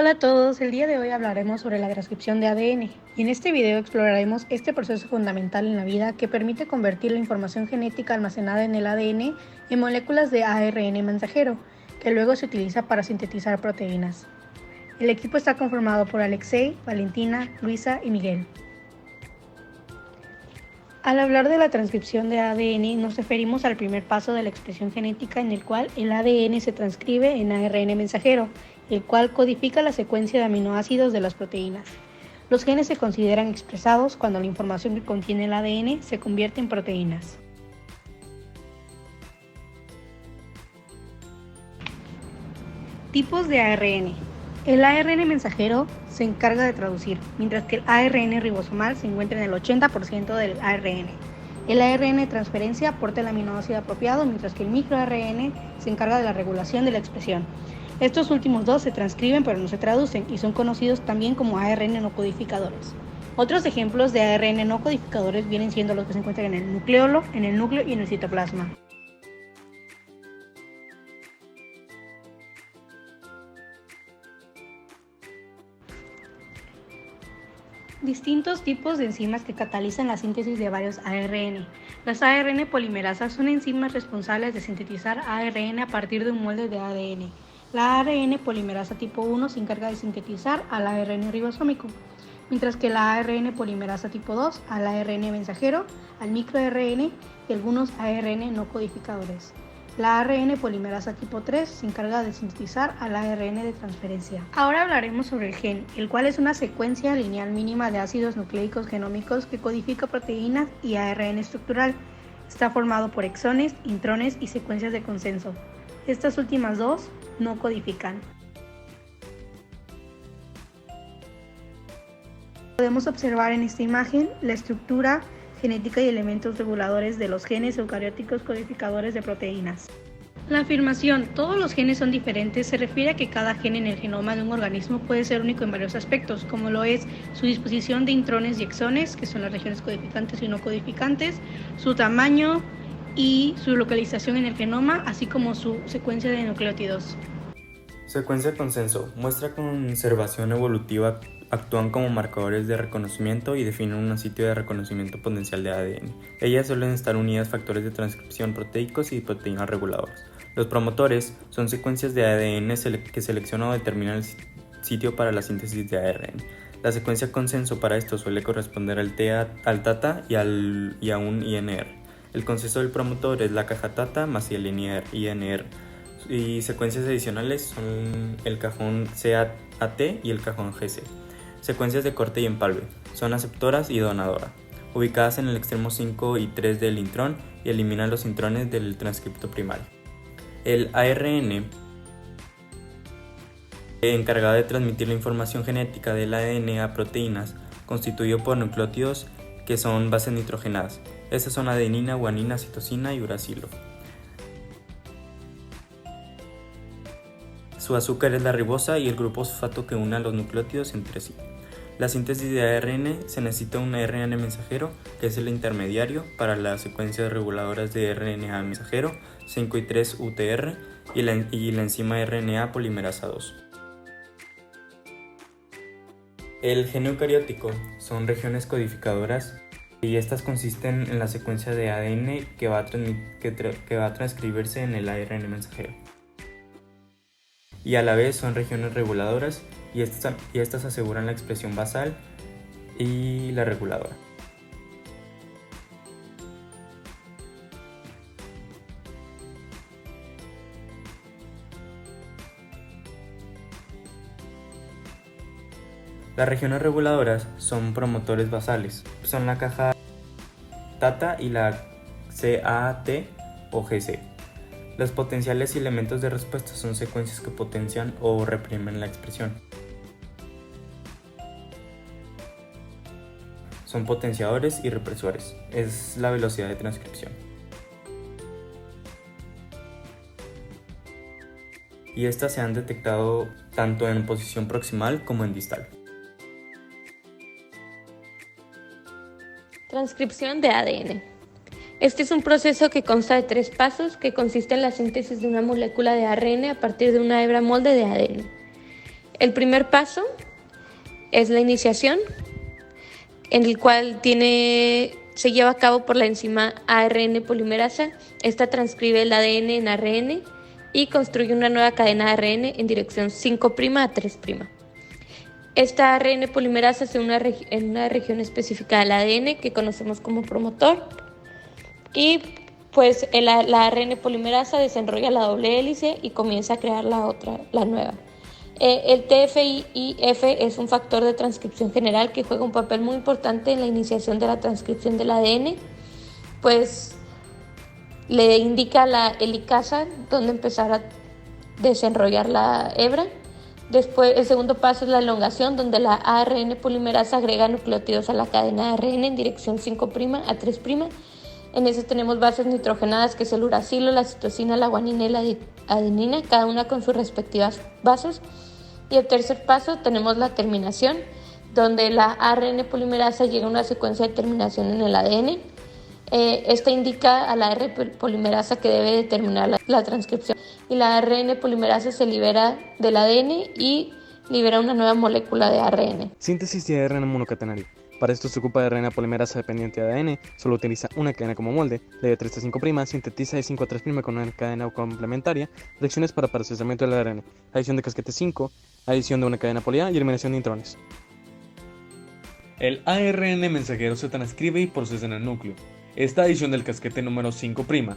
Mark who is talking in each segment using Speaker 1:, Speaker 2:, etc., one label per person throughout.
Speaker 1: Hola a todos, el día de hoy hablaremos sobre la transcripción de ADN y en este video exploraremos este proceso fundamental en la vida que permite convertir la información genética almacenada en el ADN en moléculas de ARN mensajero, que luego se utiliza para sintetizar proteínas. El equipo está conformado por Alexei, Valentina, Luisa y Miguel. Al hablar de la transcripción de ADN nos referimos al primer paso de la expresión genética en el cual el ADN se transcribe en ARN mensajero, el cual codifica la secuencia de aminoácidos de las proteínas. Los genes se consideran expresados cuando la información que contiene el ADN se convierte en proteínas. Tipos de ARN. El ARN mensajero se encarga de traducir, mientras que el ARN ribosomal se encuentra en el 80% del ARN. El ARN de transferencia aporta el aminoácido apropiado, mientras que el microARN se encarga de la regulación de la expresión. Estos últimos dos se transcriben pero no se traducen y son conocidos también como ARN no codificadores. Otros ejemplos de ARN no codificadores vienen siendo los que se encuentran en el nucleolo, en el núcleo y en el citoplasma. Distintos tipos de enzimas que catalizan la síntesis de varios ARN. Las ARN polimerasas son enzimas responsables de sintetizar ARN a partir de un molde de ADN. La ARN polimerasa tipo 1 se encarga de sintetizar al ARN ribosómico, mientras que la ARN polimerasa tipo 2 al ARN mensajero, al microARN y algunos ARN no codificadores. La ARN polimerasa tipo 3 se encarga de sintetizar al ARN de transferencia. Ahora hablaremos sobre el gen, el cual es una secuencia lineal mínima de ácidos nucleicos genómicos que codifica proteínas y ARN estructural. Está formado por exones, intrones y secuencias de consenso. Estas últimas dos no codifican. Podemos observar en esta imagen la estructura genética y elementos reguladores de los genes eucarióticos codificadores de proteínas. La afirmación "todos los genes son diferentes" se refiere a que cada gen en el genoma de un organismo puede ser único en varios aspectos, como lo es su disposición de intrones y exones, que son las regiones codificantes y no codificantes, su tamaño y su localización en el genoma, así como su secuencia de nucleótidos.
Speaker 2: Secuencia de consenso. Muestra conservación evolutiva, actúan como marcadores de reconocimiento y definen un sitio de reconocimiento potencial de ADN. Ellas suelen estar unidas a factores de transcripción proteicos y proteínas reguladoras. Los promotores son secuencias de ADN que seleccionan o determinan el sitio para la síntesis de ARN. La secuencia consenso para esto suele corresponder al TATA y a un INR. El consenso del promotor es la caja TATA más el INR. Y secuencias adicionales son el cajón CAT y el cajón GC. Secuencias de corte y empalme son aceptoras y donadora, ubicadas en el extremo 5 y 3 del intrón y eliminan los intrones del transcripto primario. El ARN, encargado de transmitir la información genética del ADN a proteínas, constituido por nucleótidos que son bases nitrogenadas. Estas son adenina, guanina, citosina y uracilo. Su azúcar es la ribosa y el grupo fosfato que une a los nucleótidos entre sí. La síntesis de ARN se necesita un ARN mensajero, que es el intermediario para las secuencias reguladoras de RNA mensajero 5 y 3 UTR y la enzima RNA polimerasa 2. El gen eucariótico son regiones codificadoras y estas consisten en la secuencia de ADN que va a transcribirse en el ARN mensajero. Y a la vez son regiones reguladoras y estas aseguran la expresión basal y la reguladora. Las regiones reguladoras son promotores basales, son la caja TATA y la CAT o GC. Los potenciales y elementos de respuesta son secuencias que potencian o reprimen la expresión. Son potenciadores y represores, es la velocidad de transcripción. Y estas se han detectado tanto en posición proximal como en distal.
Speaker 3: Transcripción de ADN. Este es un proceso que consta de 3 pasos que consiste en la síntesis de una molécula de ARN a partir de una hebra molde de ADN. El primer paso es la iniciación, en el cual se lleva a cabo por la enzima ARN polimerasa. Esta transcribe el ADN en ARN y construye una nueva cadena de ARN en dirección 5' a 3'. Esta ARN polimerasa se une en una región específica del ADN que conocemos como promotor, y pues la ARN polimerasa desenrolla la doble hélice y comienza a crear la nueva. El TFIF es un factor de transcripción general que juega un papel muy importante en la iniciación de la transcripción del ADN, pues le indica la helicasa donde empezar a desenrollar la hebra. Después, el segundo paso es la elongación, donde la ARN polimerasa agrega nucleótidos a la cadena de ARN en dirección 5' a 3'. En ese tenemos bases nitrogenadas, que es el uracilo, la citosina, la guanina y la adenina, cada una con sus respectivas bases. Y el tercer paso tenemos la terminación, donde la ARN polimerasa llega a una secuencia de terminación en el ADN. Esta indica a la ARN polimerasa que debe determinar la transcripción, y la ARN polimerasa se libera del ADN y libera una nueva molécula de ARN.
Speaker 4: Síntesis de ARN monocatenario. Para esto se ocupa de RNA polimerasa dependiente de ADN, solo utiliza una cadena como molde, de 3 a 5', sintetiza de 5 a 3' con una cadena complementaria, reacciones para procesamiento del ARN, adición de casquete 5, adición de una cadena poli A y eliminación de intrones. El ARN mensajero se transcribe y procesa en el núcleo. Esta adición del casquete número 5',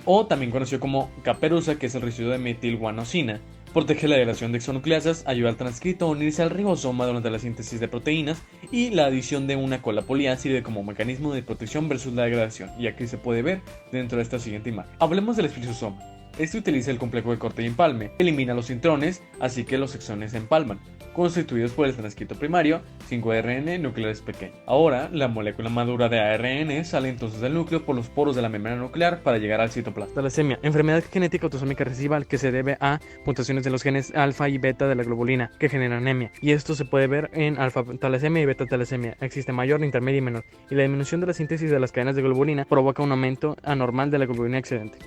Speaker 4: o también conocido como caperuza, que es el residuo de metilguanosina, protege la degradación de exonucleasas, ayuda al transcrito a unirse al ribosoma durante la síntesis de proteínas, y la adición de una cola poli A sirve como mecanismo de protección versus la degradación, y aquí se puede ver dentro de esta siguiente imagen. Hablemos del espliosoma. Este utiliza el complejo de corte y empalme, elimina los intrones, así que los exones se empalman, constituidos por el transcrito primario, 5 ARN nucleares pequeños. Ahora, la molécula madura de ARN sale entonces del núcleo por los poros de la membrana nuclear para llegar al citoplasma. Talasemia, enfermedad genética autosómica recesiva que se debe a mutaciones de los genes alfa y beta de la globulina que generan anemia, y esto se puede ver en alfa talasemia y beta talasemia. Existe mayor, intermedia y menor, y la disminución de la síntesis de las cadenas de globulina provoca un aumento anormal de la globulina excedente.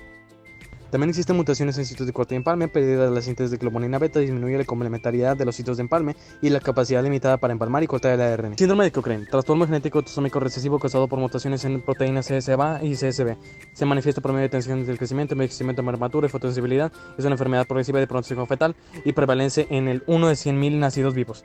Speaker 4: También existen mutaciones en sitios de corte y empalme. Pérdida de la síntesis de globulina beta disminuye la complementariedad de los sitios de empalme y la capacidad limitada para empalmar y cortar el ARN. Síndrome de Cochrane, trastorno genético autosómico recesivo causado por mutaciones en proteínas CSA y CSB. Se manifiesta por medio de tensiones del crecimiento, envejecimiento prematuro y fotosensibilidad. Es una enfermedad progresiva de pronóstico fetal y prevalece en el 1 de 100.000 nacidos vivos.